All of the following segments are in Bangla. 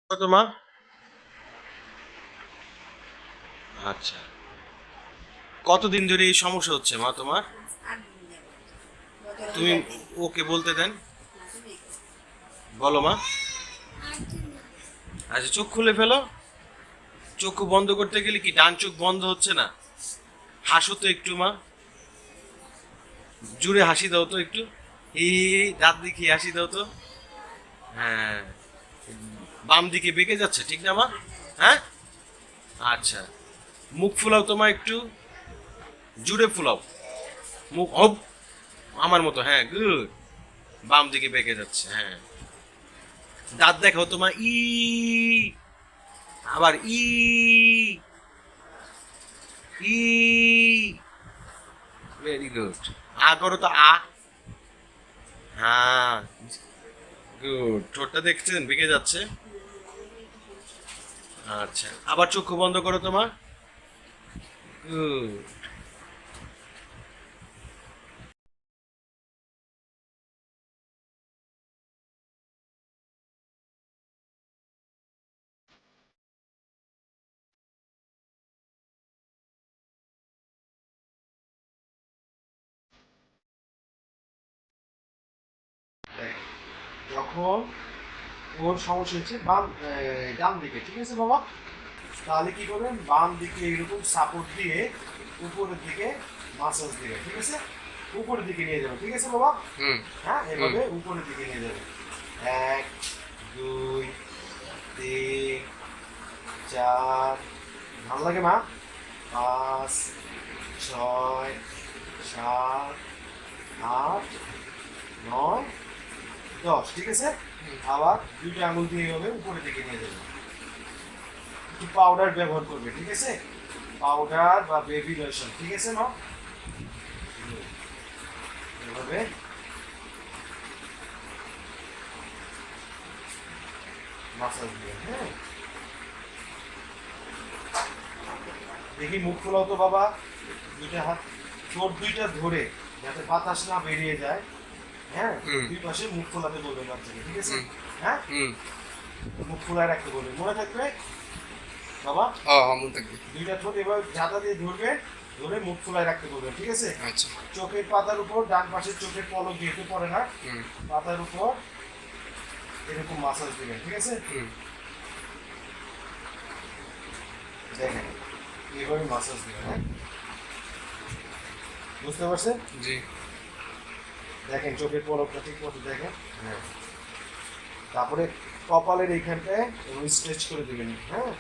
কত মা? আচ্ছা, কতদিন ধরে এই সমস্যা হচ্ছে মা তোমার? তুমি ওকে বলতে দেন। বলো মা। আচ্ছা, চোখ খুলে ফেলো। চোখ বন্ধ করতে গেলে কি ডান চোখ বন্ধ হচ্ছে না? হাসো তো একটু মা। জুড়ে হাসি দাও তো একটু। দাঁত দেখিয়ে হাসি দাও তো। হ্যাঁ, বাম দিকে বেঁকে যাচ্ছে ঠিক না মা? হ্যাঁ। আচ্ছা, মুখ ফুলাও তো মা একটু। জুড়ে ফুলাও। মুখ হব আমার মতো, হ্যাঁ গুড। বাম দিকে বেঁকে যাচ্ছে, হ্যাঁ। দাঁত দেখাও তোমার আবার ই ভেরি গুড। করো তো হ্যাঁ, গুড। ঠোঁটটা দেখছেন বেঁকে যাচ্ছে। আচ্ছা, আবার চক্ষু বন্ধ করো তোমার। গুড। যখন ওর সমস্যা হচ্ছে ডান দিকে, ঠিক আছে বাবা? তাহলে কি করবেন, বাম দিকে এরকম সাপোর্ট দিয়ে উপরের দিকে মাসাজ দিবে, ঠিক আছে? উপরের দিকে নিয়ে যাবে, ঠিক আছে বাবা? হ্যাঁ, এভাবে উপরের দিকে নিয়ে যাবে। এক, দুই, তিন, চার, ভালো লাগে মা? পাঁচ, ছয়, সাত, আট, নয়, 10, ঠিক আছে? আবার দুইটা আঙুল দিয়ে এভাবে উপরের দিকে নিয়ে যাবে। একটু পাউডার ব্যবহার করবে, ঠিক আছে? পাউডার বা বেবি লোশন, ঠিক আছে মা? এভাবে মাসাজ দিয়ে, হ্যাঁ। দেখি মুখ খোলাও তো বাবা। দুইটা হাত, ঠোঁট দুইটা ধরে যাতে বাতাস না বেরিয়ে যায়। হ্যাঁ, দুই পাশে মুখ খোলাতে বলবেন বাচ্চাকে, ঠিক আছে? হ্যাঁ, মুখ খোলায় রাখতে বলবেন, মনে থাকবে বাবা? মনে থাকবে। দুইটা ঠোঁট এবার ঝাঁটা দিয়ে ধরবে, ধরে মুখ খোলায় রাখতে বলবেন, ঠিক আছে? আচ্ছা। চোখের পাতার উপর, ডান পাশের চোখের পলক যেহেতু পড়ে না, পাতার উপর এরকম মাসাজ দিবেন, ঠিক আছে? দেখেন, এইভাবে মাসাজ দিবেন, হ্যাঁ। বুঝতে পারছেন? জি। দেখেন চোখের পলকটা ঠিক মতো দেখেন, হ্যাঁ। তারপরে কপালের এইখানটায় স্ট্রেচ করে দিবেন, হ্যাঁ।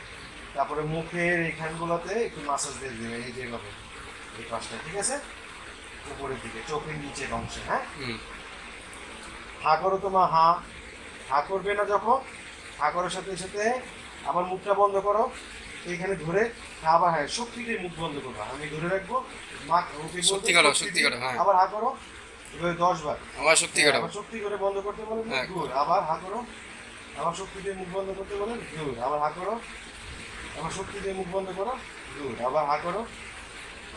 তারপরে মুখের এইখানগুলোতে একটু মাসাজ দিয়ে দিবেন, এই যেভাবে, এই পাশটা, ঠিক আছে? উপরের দিকে চোখের নিচের অংশে, হ্যাঁ। হা করো তোমা, হা। হা করবে না যখন, হা করার সাথে সাথে আবার মুখটা বন্ধ করো। এইখানে ধরে আবার, হ্যাঁ, শক্তি দিয়ে মুখ বন্ধ করবো, আমি ধরে রাখবো। মা ওকে সত্যি করো, সত্যি করো, হ্যাঁ। আবার হা করো, এভাবে 10 বার। আবার সত্যি করো। আবার শক্তি করে বন্ধ করতে বলেন, গুড। আবার হা করো, আবার শক্তি দিয়ে মুখ বন্ধ করতে বলেন, গুড। আবার হা করো, আবার শক্তি দিয়ে মুখ বন্ধ করো, গুড। আবার হা করো,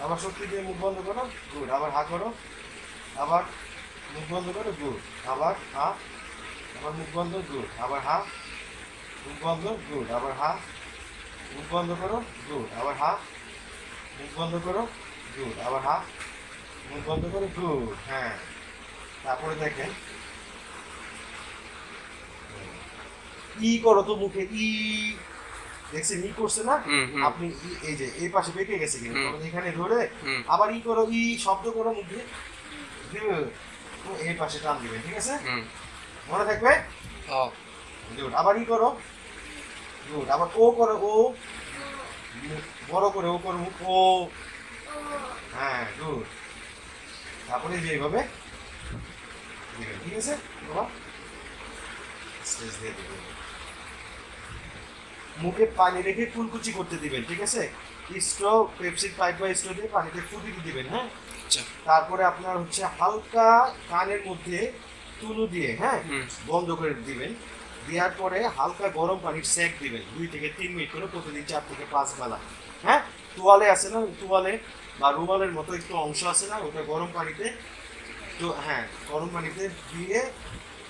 আবার শক্তি দিয়ে মুখ বন্ধ করো, গুড। আবার হা করো, আবার মুখ বন্ধ করো, গুড। আবার হা, আবার মুখ বন্ধ, গুড। আবার হা, মুখ বন্ধ, গুড। আবার হা, মুখ বন্ধ করো, গুড। আবার হা, মুখ বন্ধ করো, গুড। আবার হা, মুখ বন্ধ করো, গুড, হ্যাঁ। তারপরে দেখেন, করো তো মুখে দেখছেন করছে না? আপনি এই যে এই পাশে বেঁকে গেছে কিন্তু এখানে ধরে আবার করো, শব্দ করো মুখে, এই পাশে টান দিবেন, ঠিক আছে? মনে থাকবে? গুড। আবার করো, গুড। আবার ও করো, ও বড় করে ও করো, মুখ ও, হ্যাঁ, গুড। তারপরে যে এইভাবে দিবেন, ঠিক আছে বাবা? স্ট্রেস দিয়ে দিবেন। মুখে পানি রেখে কুলকুচি করতে দিবেন, ঠিক আছে? স্ট্রো, পেপসির পাইপ বা স্ট্রো দিয়ে পানিতে ফুটিয়ে দিবেন, হ্যাঁ। তারপরে আপনার হচ্ছে হালকা কানের মধ্যে তুলো দিয়ে, হ্যাঁ, বন্ধ করে দিবেন। দেওয়ার পরে হালকা গরম পানির সেক দিবেন 2 থেকে 3 মিনিট করে প্রতিদিন 4 থেকে 5 বেলা, হ্যাঁ। তোয়ালে আছে না, তোয়ালে বা রুমালের মতো একটু অংশ আছে না, ওটা গরম পানিতে, তো হ্যাঁ, গরম পানিতে দিয়ে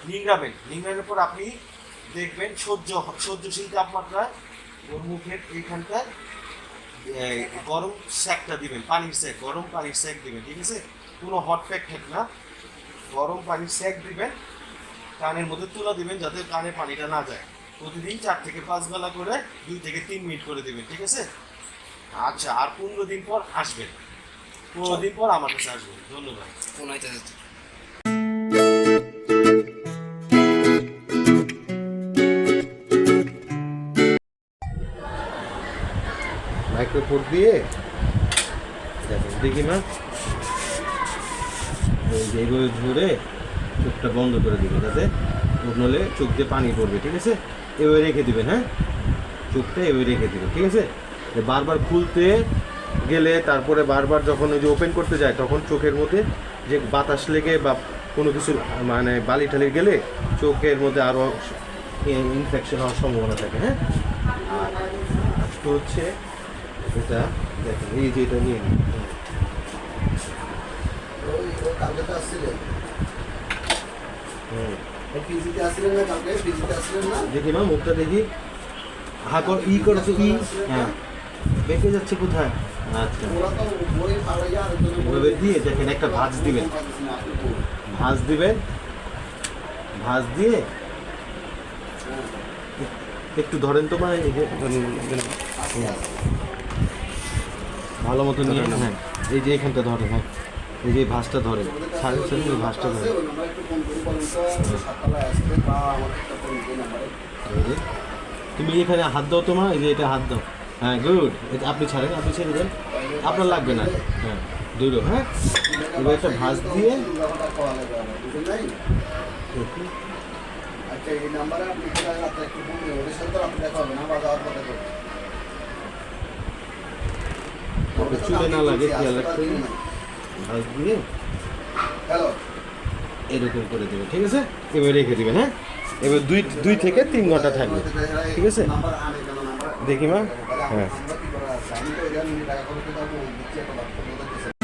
নিংড়াবেন। নিংড়ানোর পর আপনি দেখবেন সহ্যশীল তাপমাত্রায় ওর মুখের এইখানটায় গরম সেকটা দিবেন, পানির সেক, গরম পানির সেক দিবেন, ঠিক আছে? কোনো হট প্যাক না, গরম পানির সেক দিবেন, কানের মধ্যে তুলা দিবেন যাতে কানে পানিটা না যায়। প্রতিদিন 4 থেকে 5 বেলা করে 2 থেকে 3 মিনিট করে দিবেন, ঠিক আছে? আচ্ছা, আর 15 দিন পর আসবেন, 15 দিন পর আমার কাছে আসবেন। ধন্যবাদ। ফোন আইতেছে। মাইক্রোফোন দিয়ে দেখেন, দেখি মা, এইভাবে ধরে চোখটা বন্ধ করে দিবেন যাতে নলে চোখ দিয়ে পানি পড়বে, ঠিক আছে? এভাবে রেখে দিবেন, হ্যাঁ, চোখটা এভাবে রেখে দিবেন, ঠিক আছে? বারবার খুলতে গেলে তারপরে বারবার যখন ওই যে ওপেন করতে যায় তখন চোখের মধ্যে যে বাতাস লেগে বা কোনো কিছু মানে বালি টালি গেলে চোখের মধ্যে আরও ইনফেকশন হওয়ার সম্ভাবনা থাকে, হ্যাঁ। আর আজকে হচ্ছে এটা দেখেন, এই যে এটা নিয়ে নিন। কালকে তো আসছিলেন, হুম, পিজিতে আসছিলেন না? কালকে পিজিতে আসছিলেন না? দেখি মা, মুখটা দেখি। ই করেছো, ই, হ্যাঁ, বেঁকে যাচ্ছে কোথায়? আচ্ছা, ওরা তো বই ফালাইয়া আরেকজনের বই ওভাবে দিয়ে দেখেন একটা ভাঁজ দিবেন, ভাঁজ দিবেন, ভাঁজ দিয়ে একটু ধরেন তো মা, এই যে ভালো মতো নিয়ে, হ্যাঁ, এই যে এখানটা ধরেন, হ্যাঁ, এই যে ভাঁজটা ধরেন, সাড়ে সাড়ে ওই ভাঁজটা ধরেন। একটু ফোন করি, বলেন তো সকালে আসবে বা আমাকে একটা ফোন দিন নাম্বারে। এই যে, তুমি এখানে হাত দাও তোমার, এই যে এটা হাত দাও, হ্যাঁ, গুড। আপনি ছাড়েন, আপনি ছেড়ে দেন, আপনার লাগবে না, হ্যাঁ, দুটো, হ্যাঁ, এবার একটা ভাঁজ দিয়ে বুঝলেন নাই? আচ্ছা, এই নাম্বারে আপনি রাত্রে একটু ফোন দিন, ওদের সাথে তো আপনি দেখা হবে না বা যাওয়ার কথা করবেন। চুলে না লাগে খেয়াল রাখতে হবে। ভাঁজ দিয়ে হ্যালো, এরকম করে দেবে, ঠিক আছে? এবার রেখে দেবেন, হ্যাঁ, এবার 2 থেকে 3 ঘন্টা থাকবে, ঠিক আছে? নাম্বার আনে কেন নাম্বার? দেখি মা, হ্যাঁ। আমরা কি করা আছে? আমি তো এটা নিয়ে টাকা খরচ করতে দিচ্ছি একটা বাচ্চা